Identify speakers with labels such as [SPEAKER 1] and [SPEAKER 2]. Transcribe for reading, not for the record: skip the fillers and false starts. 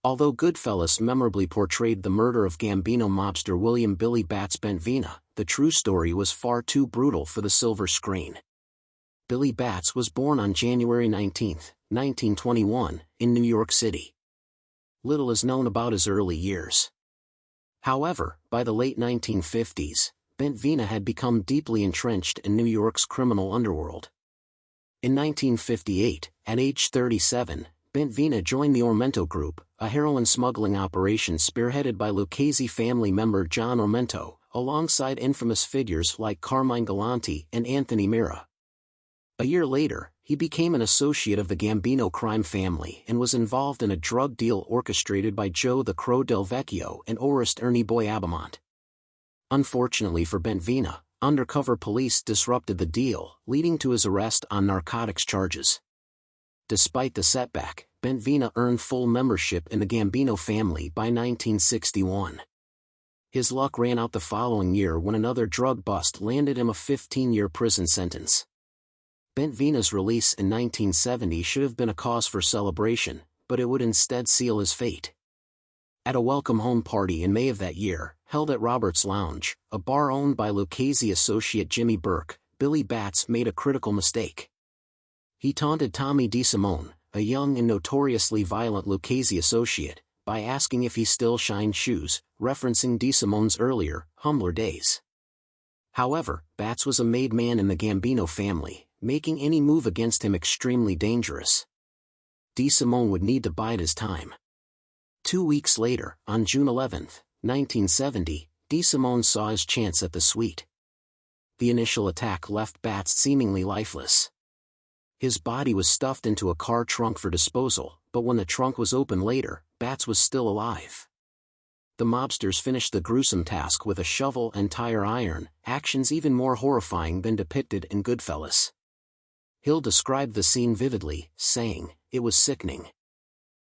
[SPEAKER 1] Although Goodfellas memorably portrayed the murder of Gambino mobster William "Billy Bats" Bentvena, the true story was far too brutal for the silver screen. Billy Bats was born on January 19, 1921, in New York City. Little is known about his early years. However, by the late 1950s, Bentvena had become deeply entrenched in New York's criminal underworld. In 1958, at age 37, Bentvena joined the Ormento Group, a heroin smuggling operation spearheaded by Lucchese family member John Ormento, alongside infamous figures like Carmine Galante and Anthony Mirra. A year later, he became an associate of the Gambino crime family and was involved in a drug deal orchestrated by Joe the Crow DelVecchio and Oreste Ernie Boy Abbamonte. Unfortunately for Bentvena, undercover police disrupted the deal, leading to his arrest on narcotics charges. Despite the setback, Bentvena earned full membership in the Gambino family by 1961. His luck ran out the following year when another drug bust landed him a 15-year prison sentence. Bentvena's release in 1970 should have been a cause for celebration, but it would instead seal his fate. At a welcome home party in May of that year, held at Robert's Lounge, a bar owned by Lucchese associate Jimmy Burke, Billy Bats made a critical mistake. He taunted Tommy DeSimone, a young and notoriously violent Lucchese associate, by asking if he still shined shoes, referencing DeSimone's earlier, humbler days. However, Bats was a made man in the Gambino family, making any move against him extremely dangerous. DeSimone would need to bide his time. 2 weeks later, on June 11, 1970, DeSimone saw his chance at the suite. The initial attack left Bats seemingly lifeless. His body was stuffed into a car trunk for disposal, but when the trunk was opened later, Bats was still alive. The mobsters finished the gruesome task with a shovel and tire iron, actions even more horrifying than depicted in Goodfellas. Hill described the scene vividly, saying, "It was sickening.